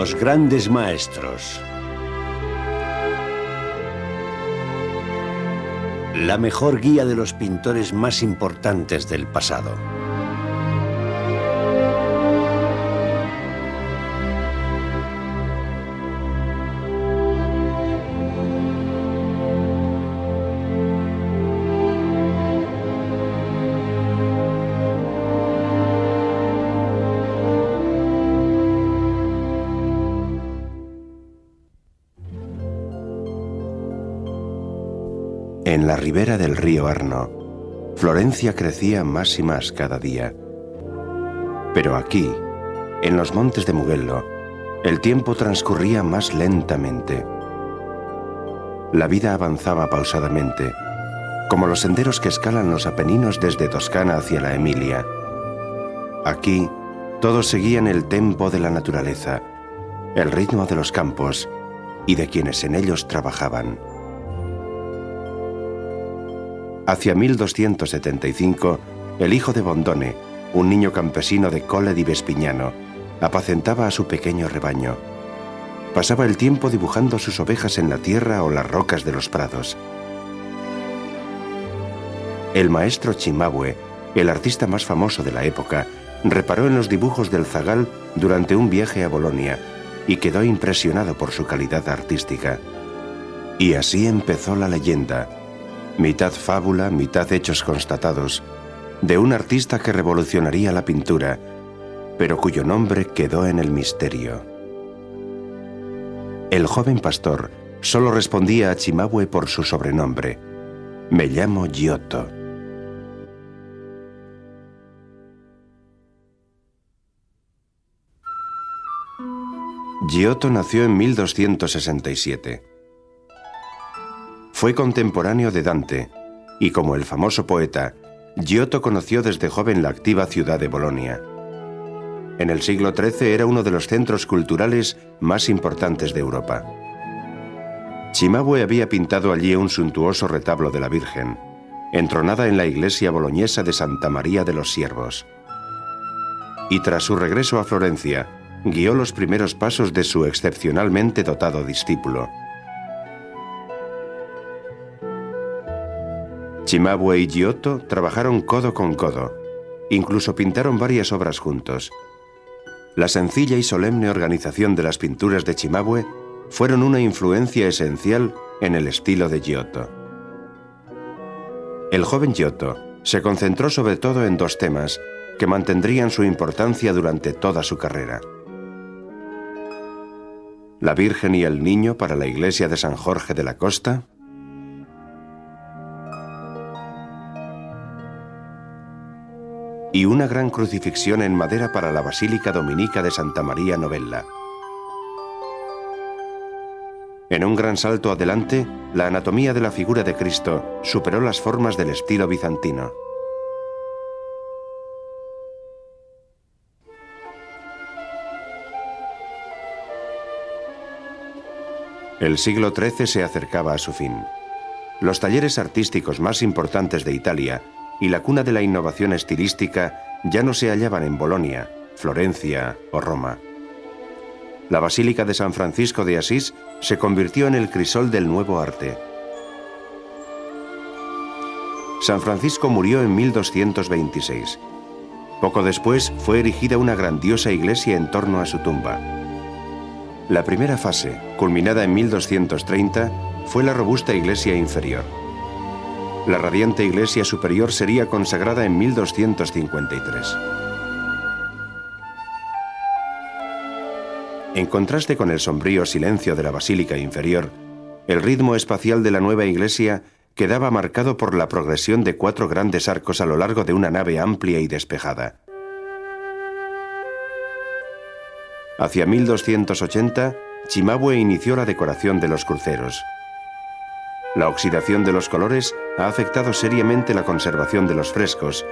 Los grandes maestros. La mejor guía de los pintores más importantes del pasado. En la ribera del río Arno, Florencia crecía más y más cada día. Pero aquí, en los montes de Mugello, el tiempo transcurría más lentamente. La vida avanzaba pausadamente, como los senderos que escalan los Apeninos desde Toscana hacia la Emilia. Aquí, todos seguían el tempo de la naturaleza, el ritmo de los campos y de quienes en ellos trabajaban. Hacia 1275, el hijo de Bondone, un niño campesino de Colle di Vespignano, apacentaba a su pequeño rebaño. Pasaba el tiempo dibujando sus ovejas en la tierra o las rocas de los prados. El maestro Cimabue, el artista más famoso de la época, reparó en los dibujos del zagal durante un viaje a Bolonia y quedó impresionado por su calidad artística. Y así empezó la leyenda, mitad fábula, mitad hechos constatados, de un artista que revolucionaría la pintura, pero cuyo nombre quedó en el misterio. El joven pastor solo respondía a Cimabue por su sobrenombre: «Me llamo Giotto». Giotto nació en 1267. Fue contemporáneo de Dante, y como el famoso poeta, Giotto conoció desde joven la activa ciudad de Bolonia. En el siglo XIII era uno de los centros culturales más importantes de Europa. Cimabue había pintado allí un suntuoso retablo de la Virgen, entronada en la iglesia boloñesa de Santa María de los Siervos. Y tras su regreso a Florencia, guió los primeros pasos de su excepcionalmente dotado discípulo. Cimabue y Giotto trabajaron codo con codo, incluso pintaron varias obras juntos. La sencilla y solemne organización de las pinturas de Cimabue fueron una influencia esencial en el estilo de Giotto. El joven Giotto se concentró sobre todo en dos temas que mantendrían su importancia durante toda su carrera: la Virgen y el Niño para la iglesia de San Jorge de la Costa y una gran crucifixión en madera para la Basílica Dominica de Santa María Novella. En un gran salto adelante, la anatomía de la figura de Cristo superó las formas del estilo bizantino. El siglo XIII se acercaba a su fin. Los talleres artísticos más importantes de Italia y la cuna de la innovación estilística ya no se hallaban en Bolonia, Florencia o Roma. La Basílica de San Francisco de Asís se convirtió en el crisol del nuevo arte. San Francisco murió en 1226. Poco después fue erigida una grandiosa iglesia en torno a su tumba. La primera fase, culminada en 1230, fue la robusta iglesia inferior. La radiante iglesia superior sería consagrada en 1253. En contraste con el sombrío silencio de la basílica inferior, el ritmo espacial de la nueva iglesia quedaba marcado por la progresión de 4 grandes arcos a lo largo de una nave amplia y despejada. Hacia 1280, Cimabue inició la decoración de los cruceros. La oxidación de los colores ha afectado seriamente la conservación de los frescos,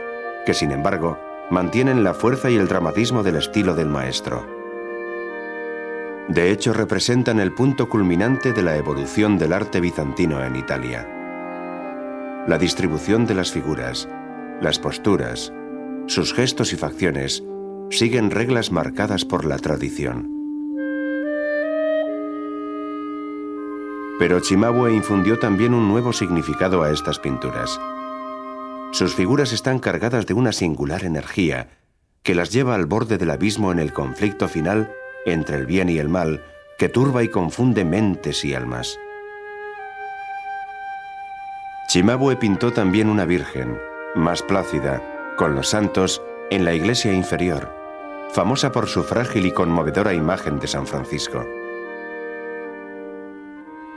que sin embargo mantienen la fuerza y el dramatismo del estilo del maestro. De hecho, representan el punto culminante de la evolución del arte bizantino en Italia. La distribución de las figuras, las posturas, sus gestos y facciones siguen reglas marcadas por la tradición. Pero Cimabue infundió también un nuevo significado a estas pinturas. Sus figuras están cargadas de una singular energía que las lleva al borde del abismo en el conflicto final entre el bien y el mal, que turba y confunde mentes y almas. Cimabue pintó también una virgen, más plácida, con los santos, en la iglesia inferior, famosa por su frágil y conmovedora imagen de San Francisco.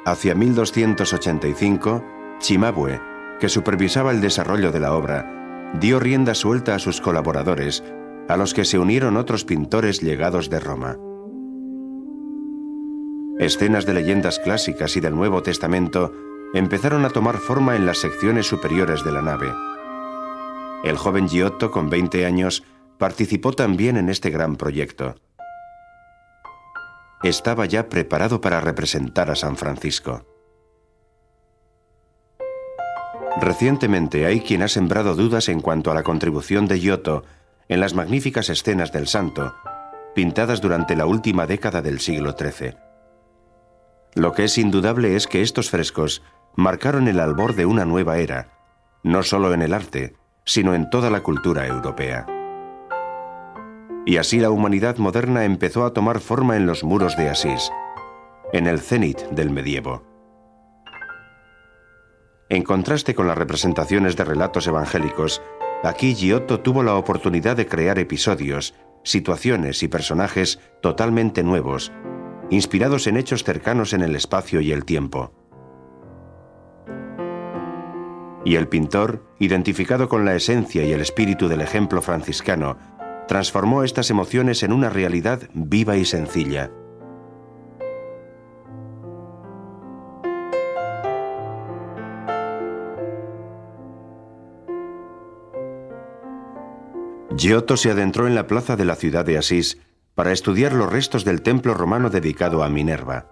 Hacia 1285, Cimabue, que supervisaba el desarrollo de la obra, dio rienda suelta a sus colaboradores, a los que se unieron otros pintores llegados de Roma. Escenas de leyendas clásicas y del Nuevo Testamento empezaron a tomar forma en las secciones superiores de la nave. El joven Giotto, con 20 años, participó también en este gran proyecto. Estaba ya preparado para representar a San Francisco. Recientemente hay quien ha sembrado dudas en cuanto a la contribución de Giotto en las magníficas escenas del santo, pintadas durante la última década del siglo XIII. Lo que es indudable es que estos frescos marcaron el albor de una nueva era, no solo en el arte, sino en toda la cultura europea. Y así la humanidad moderna empezó a tomar forma en los muros de Asís, en el cenit del medievo. En contraste con las representaciones de relatos evangélicos, aquí Giotto tuvo la oportunidad de crear episodios, situaciones y personajes totalmente nuevos, inspirados en hechos cercanos en el espacio y el tiempo. Y el pintor, identificado con la esencia y el espíritu del ejemplo franciscano, transformó estas emociones en una realidad viva y sencilla. Giotto se adentró en la plaza de la ciudad de Asís para estudiar los restos del templo romano dedicado a Minerva.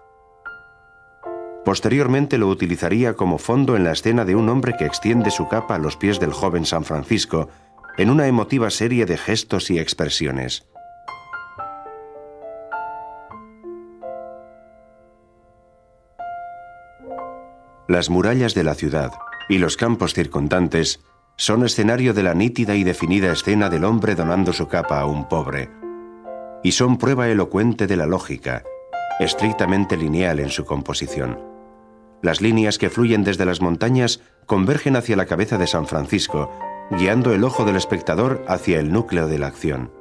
Posteriormente lo utilizaría como fondo en la escena de un hombre que extiende su capa a los pies del joven San Francisco, en una emotiva serie de gestos y expresiones. Las murallas de la ciudad y los campos circundantes son escenario de la nítida y definida escena del hombre donando su capa a un pobre, y son prueba elocuente de la lógica, estrictamente lineal en su composición. Las líneas que fluyen desde las montañas convergen hacia la cabeza de San Francisco, guiando el ojo del espectador hacia el núcleo de la acción.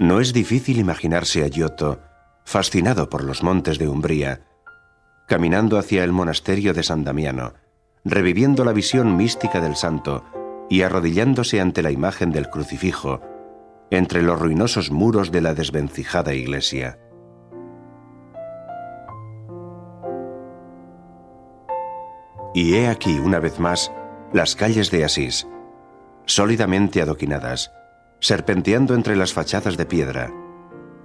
No es difícil imaginarse a Giotto, fascinado por los montes de Umbría, caminando hacia el monasterio de San Damiano, reviviendo la visión mística del santo y arrodillándose ante la imagen del crucifijo, entre los ruinosos muros de la desvencijada iglesia. Y he aquí, una vez más, las calles de Asís, sólidamente adoquinadas, serpenteando entre las fachadas de piedra.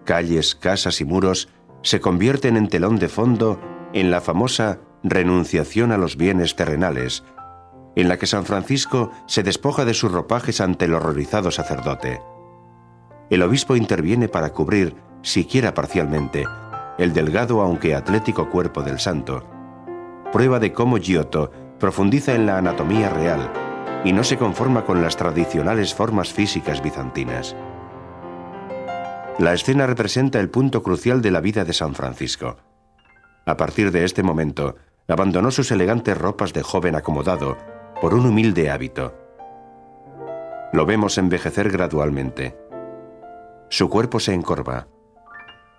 Calles, casas y muros se convierten en telón de fondo en la famosa renunciación a los bienes terrenales, en la que San Francisco se despoja de sus ropajes ante el horrorizado sacerdote. El obispo interviene para cubrir, siquiera parcialmente, el delgado aunque atlético cuerpo del santo, prueba de cómo Giotto profundiza en la anatomía real y no se conforma con las tradicionales formas físicas bizantinas. La escena representa el punto crucial de la vida de San Francisco. A partir de este momento, abandonó sus elegantes ropas de joven acomodado por un humilde hábito. Lo vemos envejecer gradualmente. Su cuerpo se encorva,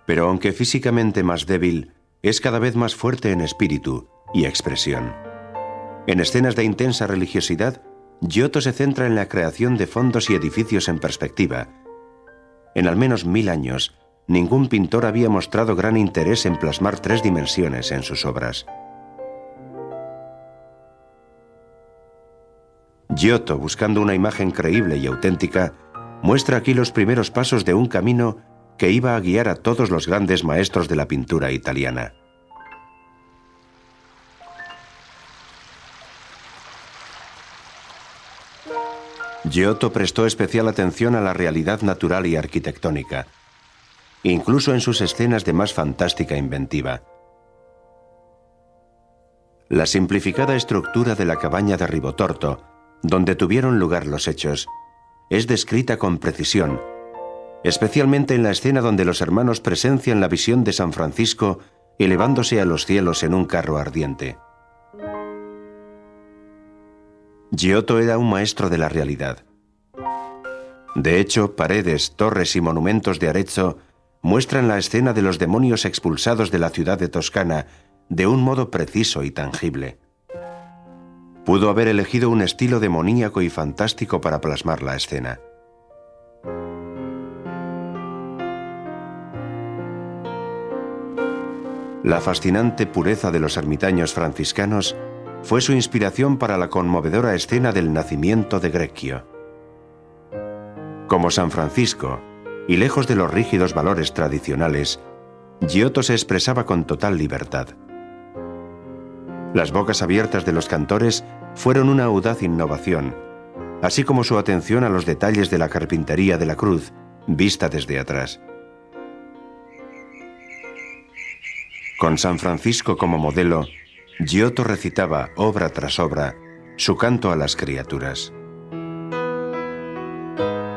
pero aunque físicamente más débil, es cada vez más fuerte en espíritu y expresión. En escenas de intensa religiosidad, Giotto se centra en la creación de fondos y edificios en perspectiva. En al menos 1000 años, ningún pintor había mostrado gran interés en plasmar 3 dimensiones en sus obras. Giotto, buscando una imagen creíble y auténtica, muestra aquí los primeros pasos de un camino que iba a guiar a todos los grandes maestros de la pintura italiana. Giotto prestó especial atención a la realidad natural y arquitectónica. incluso en sus escenas de más fantástica inventiva. La simplificada estructura de la cabaña de Ribotorto, donde tuvieron lugar los hechos, es descrita con precisión, especialmente en la escena donde los hermanos presencian la visión de San Francisco elevándose a los cielos en un carro ardiente. Giotto era un maestro de la realidad. De hecho, paredes, torres y monumentos de Arezzo muestran la escena de los demonios expulsados de la ciudad de Toscana de un modo preciso y tangible. Pudo haber elegido un estilo demoníaco y fantástico para plasmar la escena. La fascinante pureza de los ermitaños franciscanos fue su inspiración para la conmovedora escena del nacimiento de Greccio. Como San Francisco, y lejos de los rígidos valores tradicionales, Giotto se expresaba con total libertad. Las bocas abiertas de los cantores fueron una audaz innovación, así como su atención a los detalles de la carpintería de la cruz, vista desde atrás. Con San Francisco como modelo, Giotto recitaba, obra tras obra, su canto a las criaturas.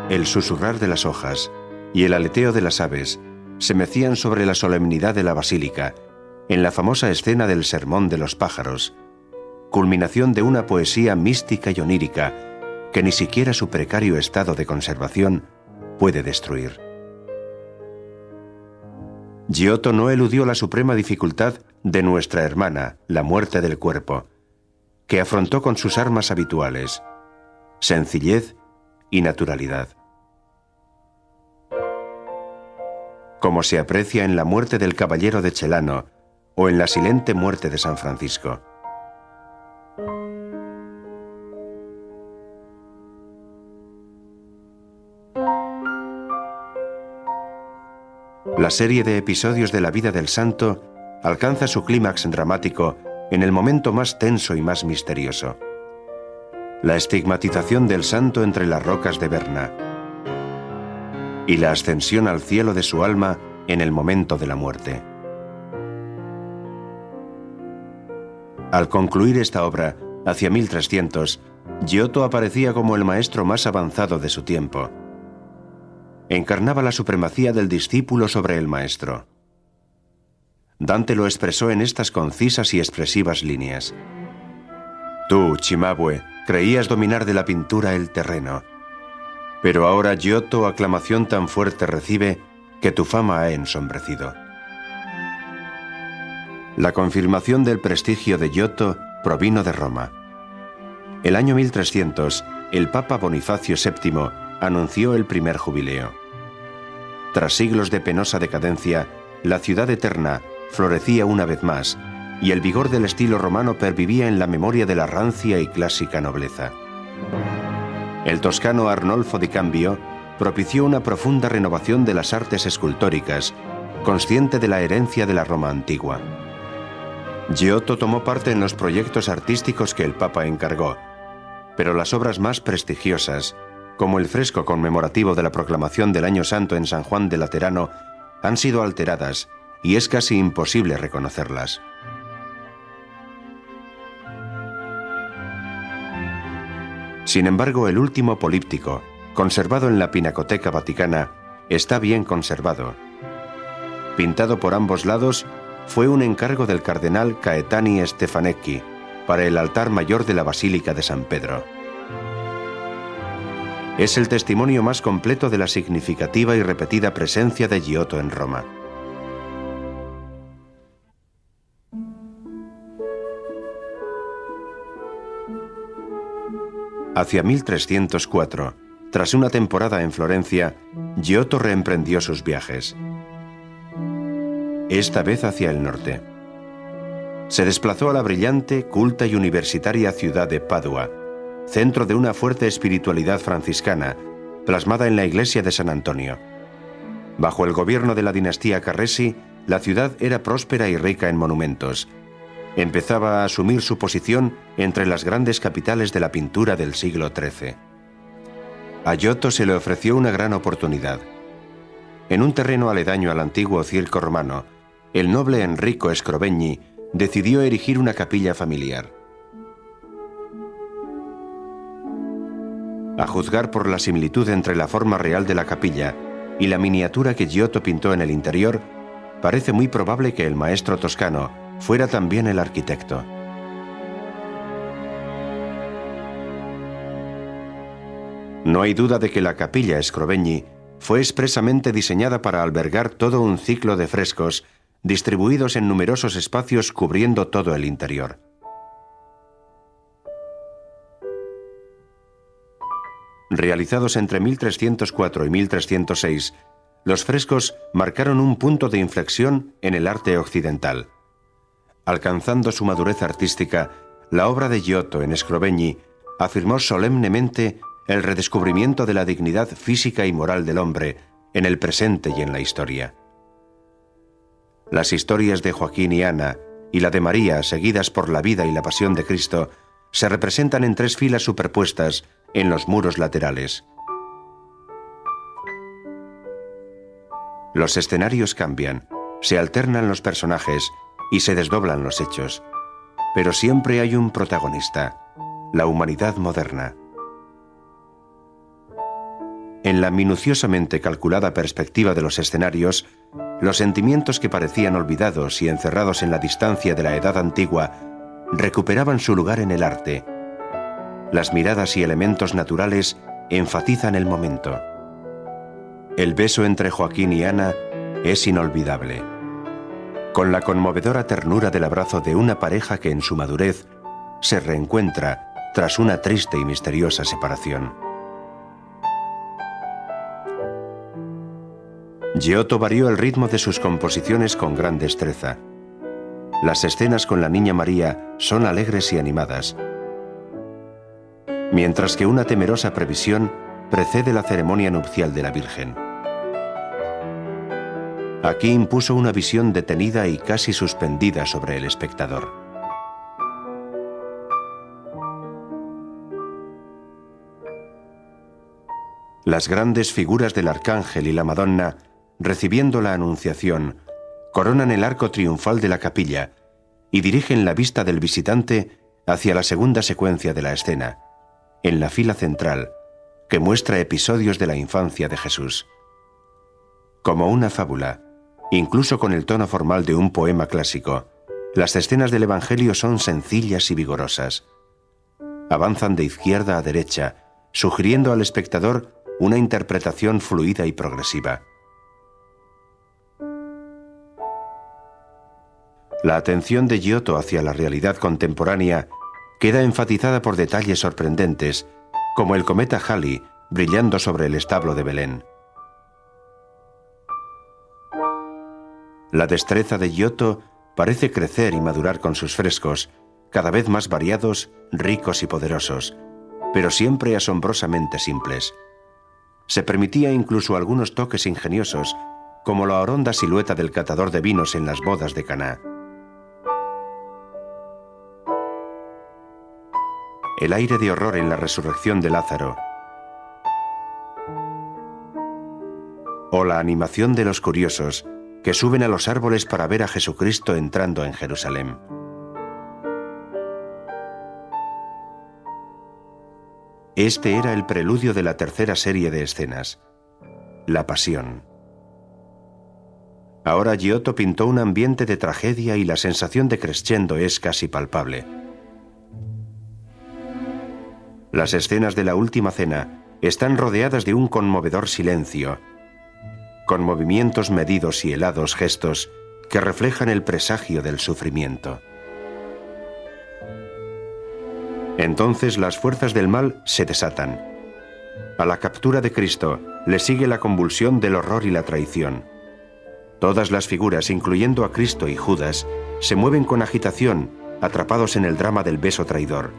El susurrar de las hojas y el aleteo de las aves se mecían sobre la solemnidad de la basílica, en la famosa escena del Sermón de los pájaros, culminación de una poesía mística y onírica que ni siquiera su precario estado de conservación puede destruir. Giotto no eludió la suprema dificultad de Nuestra Hermana, la muerte del cuerpo, que afrontó con sus armas habituales, sencillez y naturalidad. Como se aprecia en la muerte del caballero de Celano o en la silente muerte de San Francisco. La serie de episodios de la vida del santo alcanza su clímax dramático en el momento más tenso y más misterioso: la estigmatización del santo entre las rocas de Berna y la ascensión al cielo de su alma en el momento de la muerte. Al concluir esta obra, hacia 1300, Giotto aparecía como el maestro más avanzado de su tiempo. Encarnaba la supremacía del discípulo sobre el maestro. Dante lo expresó en estas concisas y expresivas líneas: Tú, Cimabue, creías dominar de la pintura el terreno, pero ahora Giotto aclamación tan fuerte recibe que tu fama ha ensombrecido. La confirmación del prestigio de Giotto provino de Roma. El año 1300, el Papa Bonifacio VII anunció el primer jubileo. Tras siglos de penosa decadencia, la ciudad eterna florecía una vez más, y el vigor del estilo romano pervivía en la memoria de la rancia y clásica nobleza. El toscano Arnolfo di Cambio propició una profunda renovación de las artes escultóricas, consciente de la herencia de la Roma antigua. Giotto tomó parte en los proyectos artísticos que el Papa encargó, pero las obras más prestigiosas, como el fresco conmemorativo de la proclamación del Año Santo en San Juan de Laterano, han sido alteradas y es casi imposible reconocerlas. Sin embargo, el último políptico, conservado en la Pinacoteca Vaticana, está bien conservado. Pintado por ambos lados, fue un encargo del cardenal Caetani Stefanecchi para el altar mayor de la Basílica de San Pedro. Es el testimonio más completo de la significativa y repetida presencia de Giotto en Roma. Hacia 1304, tras una temporada en Florencia, Giotto reemprendió sus viajes. Esta vez hacia el norte. Se desplazó a la brillante, culta y universitaria ciudad de Padua, centro de una fuerte espiritualidad franciscana, plasmada en la iglesia de San Antonio. Bajo el gobierno de la dinastía Carresi, la ciudad era próspera y rica en monumentos. Empezaba a asumir su posición entre las grandes capitales de la pintura del siglo XIII. A Giotto se le ofreció una gran oportunidad. En un terreno aledaño al antiguo circo romano, el noble Enrico Scrovegni decidió erigir una capilla familiar. A juzgar por la similitud entre la forma real de la capilla y la miniatura que Giotto pintó en el interior, parece muy probable que el maestro toscano fuera también el arquitecto. No hay duda de que la capilla Scrovegni fue expresamente diseñada para albergar todo un ciclo de frescos distribuidos en numerosos espacios cubriendo todo el interior. Realizados entre 1304 y 1306, los frescos marcaron un punto de inflexión en el arte occidental. Alcanzando su madurez artística, la obra de Giotto en Scrovegni afirmó solemnemente el redescubrimiento de la dignidad física y moral del hombre en el presente y en la historia. Las historias de Joaquín y Ana y la de María, seguidas por la vida y la pasión de Cristo, se representan en 3 filas superpuestas en los muros laterales. Los escenarios cambian, se alternan los personajes y se desdoblan los hechos, pero siempre hay un protagonista, la humanidad moderna. En la minuciosamente calculada perspectiva de los escenarios, los sentimientos que parecían olvidados y encerrados en la distancia de la edad antigua recuperaban su lugar en el arte. Las miradas y elementos naturales enfatizan el momento. El beso entre Joaquín y Ana es inolvidable. Con la conmovedora ternura del abrazo de una pareja que en su madurez se reencuentra tras una triste y misteriosa separación. Giotto varió el ritmo de sus composiciones con gran destreza. Las escenas con la Niña María son alegres y animadas, mientras que una temerosa previsión precede la ceremonia nupcial de la Virgen. Aquí impuso una visión detenida y casi suspendida sobre el espectador. Las grandes figuras del Arcángel y la Madonna, recibiendo la Anunciación, coronan el arco triunfal de la capilla y dirigen la vista del visitante hacia la segunda secuencia de la escena, en la fila central, que muestra episodios de la infancia de Jesús. Como una fábula, incluso con el tono formal de un poema clásico, las escenas del Evangelio son sencillas y vigorosas. Avanzan de izquierda a derecha, sugiriendo al espectador una interpretación fluida y progresiva. La atención de Giotto hacia la realidad contemporánea queda enfatizada por detalles sorprendentes, como el cometa Halley brillando sobre el establo de Belén. La destreza de Giotto parece crecer y madurar con sus frescos, cada vez más variados, ricos y poderosos, pero siempre asombrosamente simples. Se permitía incluso algunos toques ingeniosos, como la oronda silueta del catador de vinos en las bodas de Caná. El aire de horror en la resurrección de Lázaro, o la animación de los curiosos que suben a los árboles para ver a Jesucristo entrando en Jerusalén. Este era el preludio de la tercera serie de escenas, la Pasión. Ahora Giotto pintó un ambiente de tragedia y la sensación de crescendo es casi palpable. Las escenas de la Última Cena están rodeadas de un conmovedor silencio, con movimientos medidos y helados gestos que reflejan el presagio del sufrimiento. Entonces las fuerzas del mal se desatan. A la captura de Cristo le sigue la convulsión del horror y la traición. Todas las figuras, incluyendo a Cristo y Judas, se mueven con agitación, atrapados en el drama del beso traidor.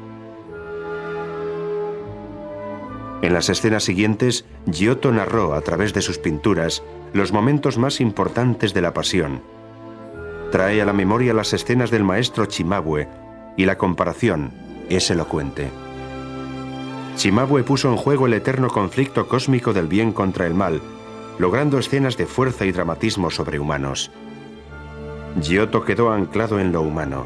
En las escenas siguientes, Giotto narró a través de sus pinturas los momentos más importantes de la Pasión. Trae a la memoria las escenas del maestro Cimabue y la comparación es elocuente. Cimabue puso en juego el eterno conflicto cósmico del bien contra el mal logrando escenas de fuerza y dramatismo sobrehumanos. Giotto quedó anclado en lo humano.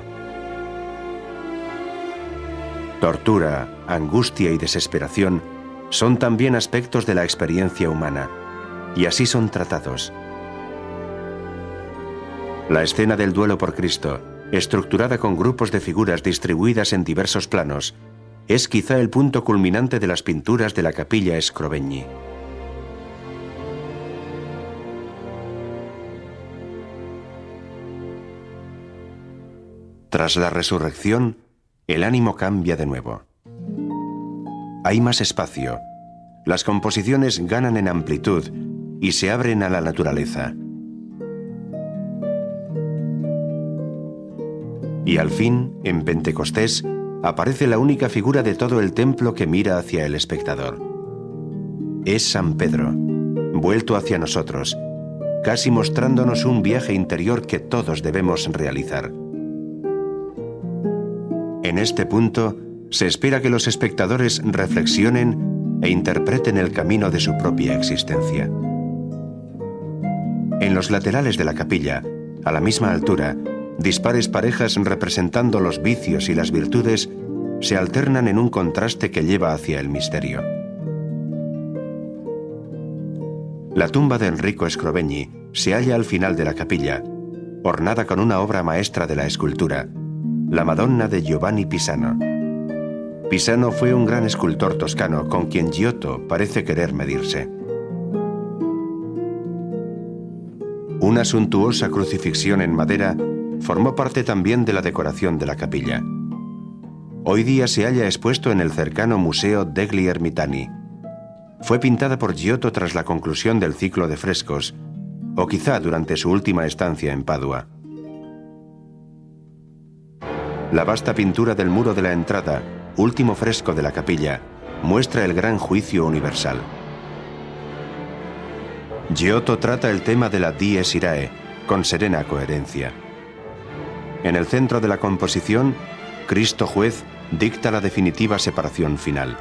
Tortura, angustia y desesperación son también aspectos de la experiencia humana, y así son tratados. La escena del duelo por Cristo, estructurada con grupos de figuras distribuidas en diversos planos, es quizá el punto culminante de las pinturas de la Capilla Scrovegni. Tras la resurrección, el ánimo cambia de nuevo. Hay más espacio, las composiciones ganan en amplitud y se abren a la naturaleza. Y al fin, en Pentecostés, aparece la única figura de todo el templo que mira hacia el espectador. Es San Pedro, vuelto hacia nosotros, casi mostrándonos un viaje interior que todos debemos realizar. En este punto, se espera que los espectadores reflexionen e interpreten el camino de su propia existencia. En los laterales de la capilla, a la misma altura, dispares parejas representando los vicios y las virtudes se alternan en un contraste que lleva hacia el misterio. La tumba de Enrico Scrovegni se halla al final de la capilla, ornada con una obra maestra de la escultura, la Madonna de Giovanni Pisano. Pisano fue un gran escultor toscano con quien Giotto parece querer medirse. Una suntuosa crucifixión en madera formó parte también de la decoración de la capilla. Hoy día se halla expuesto en el cercano Museo degli Ermitani. Fue pintada por Giotto tras la conclusión del ciclo de frescos, o quizá durante su última estancia en Padua. La vasta pintura del muro de la entrada, último fresco de la capilla, muestra el gran juicio universal. Giotto trata el tema de la Dies Irae con serena coherencia. En el centro de la composición, Cristo juez dicta la definitiva separación final.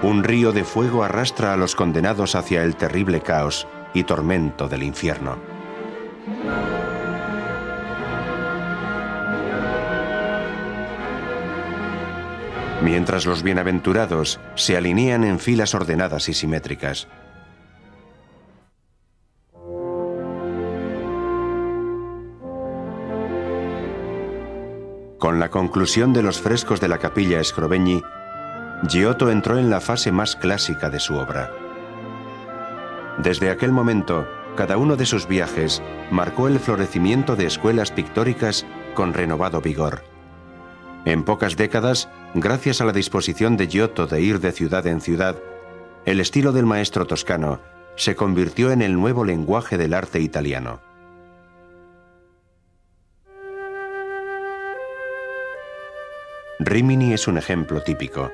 Un río de fuego arrastra a los condenados hacia el terrible caos y tormento del infierno. Mientras los bienaventurados se alinean en filas ordenadas y simétricas. Con la conclusión de los frescos de la Capilla Scrovegni, Giotto entró en la fase más clásica de su obra. Desde aquel momento, cada uno de sus viajes marcó el florecimiento de escuelas pictóricas con renovado vigor. En pocas décadas, gracias a la disposición de Giotto de ir de ciudad en ciudad, el estilo del maestro toscano se convirtió en el nuevo lenguaje del arte italiano. Rímini es un ejemplo típico.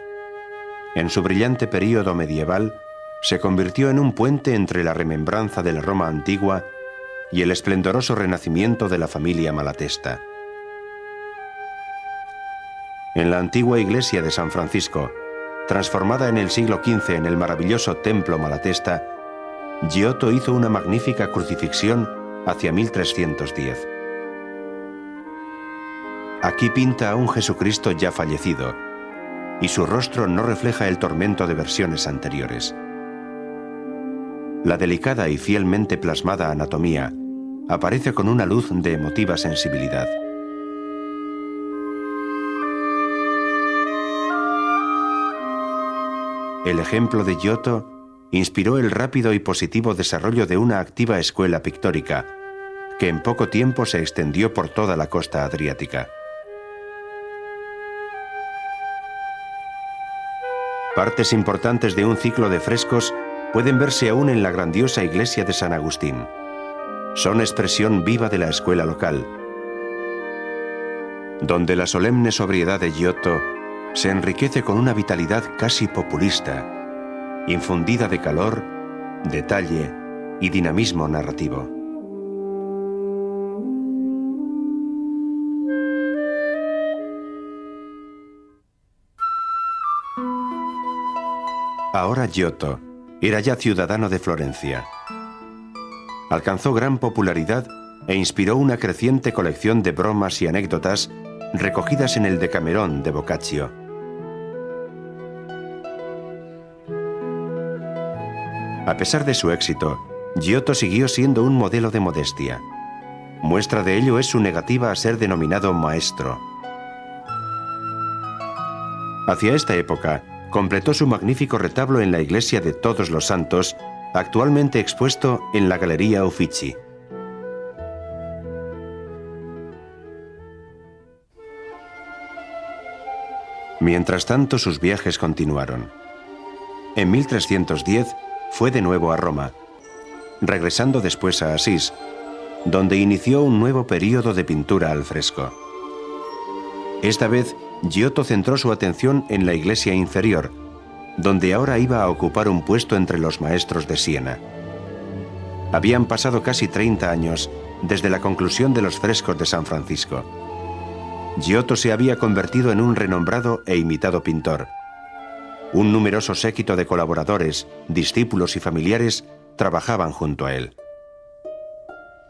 En su brillante período medieval, se convirtió en un puente entre la remembranza de la Roma antigua y el esplendoroso renacimiento de la familia Malatesta. En la antigua iglesia de San Francisco, transformada en el siglo XV en el maravilloso templo Malatesta, Giotto hizo una magnífica crucifixión hacia 1310. Aquí pinta a un Jesucristo ya fallecido, y su rostro no refleja el tormento de versiones anteriores. La delicada y fielmente plasmada anatomía aparece con una luz de emotiva sensibilidad. El ejemplo de Giotto inspiró el rápido y positivo desarrollo de una activa escuela pictórica, que en poco tiempo se extendió por toda la costa adriática. Partes importantes de un ciclo de frescos pueden verse aún en la grandiosa iglesia de San Agustín. Son expresión viva de la escuela local, donde la solemne sobriedad de Giotto se enriquece con una vitalidad casi populista, infundida de calor, detalle y dinamismo narrativo. Ahora Giotto era ya ciudadano de Florencia. Alcanzó gran popularidad e inspiró una creciente colección de bromas y anécdotas recogidas en el Decamerón de Boccaccio. A pesar de su éxito, Giotto siguió siendo un modelo de modestia. Muestra de ello es su negativa a ser denominado maestro. Hacia esta época, completó su magnífico retablo en la iglesia de Todos los Santos, actualmente expuesto en la Galería Uffizi. Mientras tanto, sus viajes continuaron. En 1310 fue de nuevo a Roma, regresando después a Asís, donde inició un nuevo período de pintura al fresco. Esta vez, Giotto centró su atención en la iglesia inferior, donde ahora iba a ocupar un puesto entre los maestros de Siena. Habían pasado casi 30 años desde la conclusión de los frescos de San Francisco. Giotto se había convertido en un renombrado e imitado pintor. Un numeroso séquito de colaboradores, discípulos y familiares trabajaban junto a él.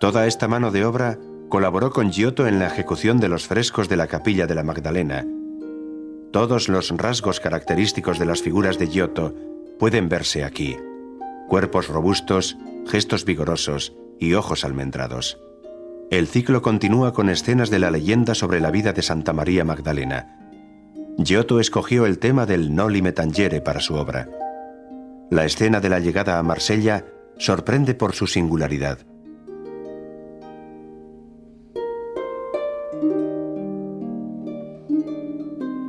Toda esta mano de obra colaboró con Giotto en la ejecución de los frescos de la Capilla de la Magdalena. Todos los rasgos característicos de las figuras de Giotto pueden verse aquí: cuerpos robustos, gestos vigorosos y ojos almendrados. El ciclo continúa con escenas de la leyenda sobre la vida de Santa María Magdalena. Giotto escogió el tema del Noli me tangere para su obra. La escena de la llegada a Marsella sorprende por su singularidad.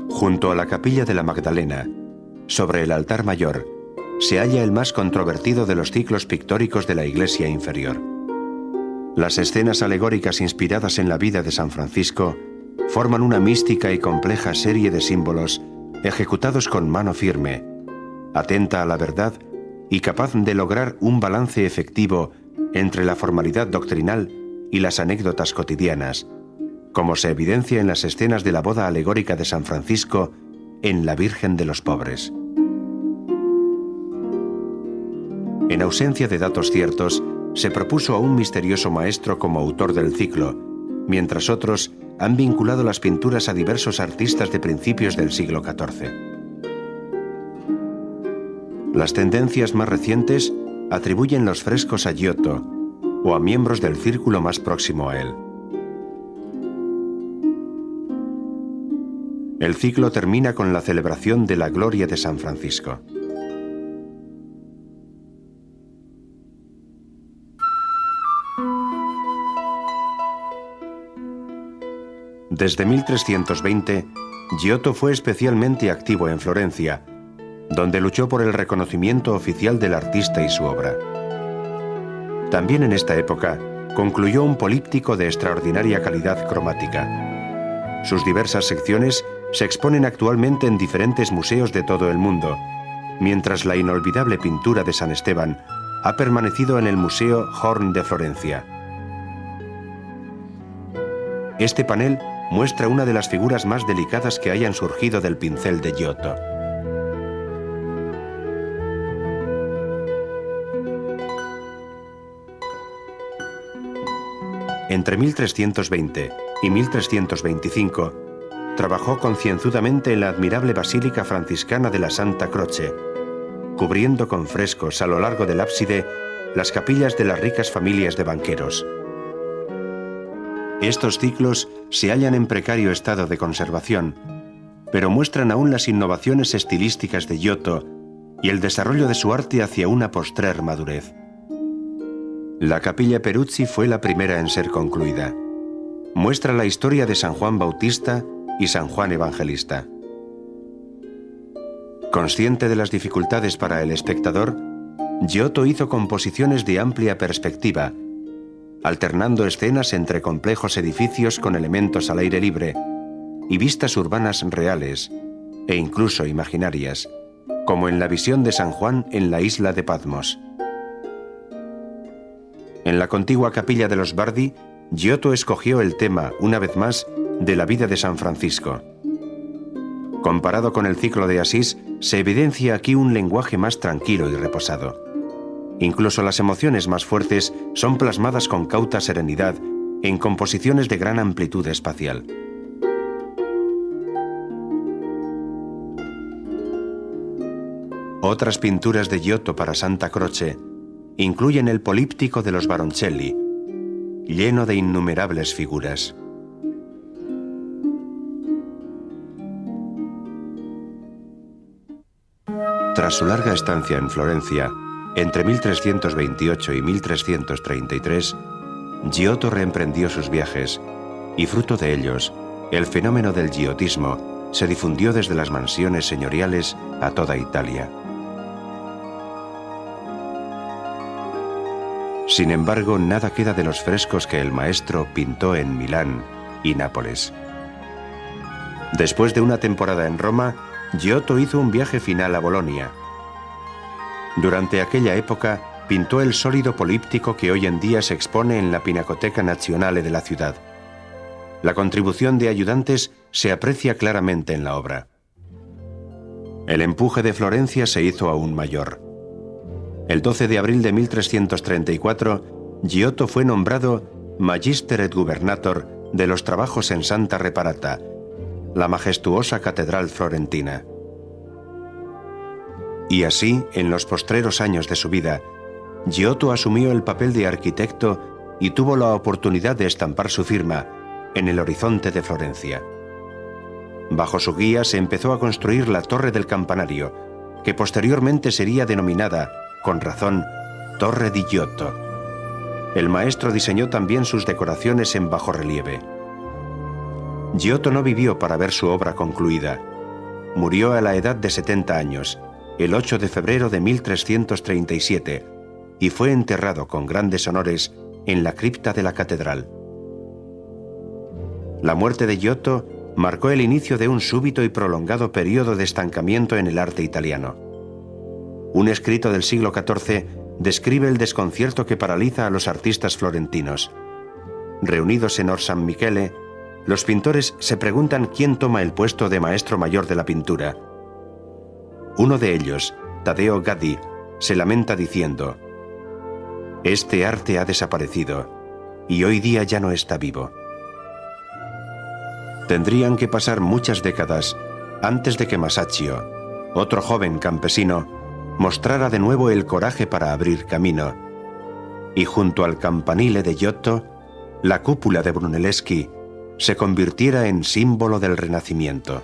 Junto a la Capilla de la Magdalena, sobre el altar mayor, se halla el más controvertido de los ciclos pictóricos de la iglesia inferior. Las escenas alegóricas inspiradas en la vida de San Francisco forman una mística y compleja serie de símbolos ejecutados con mano firme, atenta a la verdad y capaz de lograr un balance efectivo entre la formalidad doctrinal y las anécdotas cotidianas, como se evidencia en las escenas de la boda alegórica de San Francisco en La Virgen de los Pobres. En ausencia de datos ciertos, se propuso a un misterioso maestro como autor del ciclo, mientras otros han vinculado las pinturas a diversos artistas de principios del siglo XIV. Las tendencias más recientes atribuyen los frescos a Giotto o a miembros del círculo más próximo a él. El ciclo termina con la celebración de la gloria de San Francisco. Desde 1320, Giotto fue especialmente activo en Florencia, donde luchó por el reconocimiento oficial del artista y su obra. También en esta época concluyó un políptico de extraordinaria calidad cromática. Sus diversas secciones se exponen actualmente en diferentes museos de todo el mundo, mientras la inolvidable pintura de San Esteban ha permanecido en el Museo Horn de Florencia. Este panel muestra una de las figuras más delicadas que hayan surgido del pincel de Giotto. Entre 1320 y 1325, trabajó concienzudamente en la admirable Basílica Franciscana de la Santa Croce, cubriendo con frescos a lo largo del ábside las capillas de las ricas familias de banqueros. Estos ciclos se hallan en precario estado de conservación, pero muestran aún las innovaciones estilísticas de Giotto y el desarrollo de su arte hacia una postrer madurez. La Capilla Peruzzi fue la primera en ser concluida. Muestra la historia de San Juan Bautista y San Juan Evangelista. Consciente de las dificultades para el espectador, Giotto hizo composiciones de amplia perspectiva, alternando escenas entre complejos edificios con elementos al aire libre y vistas urbanas reales e incluso imaginarias, como en la visión de San Juan en la isla de Patmos. En la contigua capilla de los Bardi, Giotto escogió el tema, una vez más, de la vida de San Francisco. Comparado con el ciclo de Asís, se evidencia aquí un lenguaje más tranquilo y reposado. Incluso las emociones más fuertes son plasmadas con cauta serenidad en composiciones de gran amplitud espacial. Otras pinturas de Giotto para Santa Croce incluyen el políptico de los Baroncelli, lleno de innumerables figuras. Tras su larga estancia en Florencia, entre 1328 y 1333, Giotto reemprendió sus viajes, y fruto de ellos, el fenómeno del giottismo se difundió desde las mansiones señoriales a toda Italia. Sin embargo, nada queda de los frescos que el maestro pintó en Milán y Nápoles. Después de una temporada en Roma, Giotto hizo un viaje final a Bolonia. Durante aquella época, pintó el sólido políptico que hoy en día se expone en la Pinacoteca Nazionale de la ciudad. La contribución de ayudantes se aprecia claramente en la obra. El empuje de Florencia se hizo aún mayor. El 12 de abril de 1334, Giotto fue nombrado Magister et Gubernator de los trabajos en Santa Reparata, la majestuosa catedral florentina. Y así, en los postreros años de su vida, Giotto asumió el papel de arquitecto y tuvo la oportunidad de estampar su firma en el horizonte de Florencia. Bajo su guía se empezó a construir la torre del campanario, que posteriormente sería denominada, con razón, Torre di Giotto. El maestro diseñó también sus decoraciones en bajorrelieve. Giotto no vivió para ver su obra concluida. Murió a la edad de 70 años, el 8 de febrero de 1337, y fue enterrado con grandes honores en la cripta de la catedral. La muerte de Giotto marcó el inicio de un súbito y prolongado periodo de estancamiento en el arte italiano. Un escrito del siglo XIV describe el desconcierto que paraliza a los artistas florentinos. Reunidos en Or San Michele, los pintores se preguntan quién toma el puesto de maestro mayor de la pintura. Uno de ellos, Taddeo Gaddi, se lamenta diciendo: «Este arte ha desaparecido y hoy día ya no está vivo». Tendrían que pasar muchas décadas antes de que Masaccio, otro joven campesino, mostrara de nuevo el coraje para abrir camino, y junto al campanile de Giotto, la cúpula de Brunelleschi se convirtiera en símbolo del Renacimiento.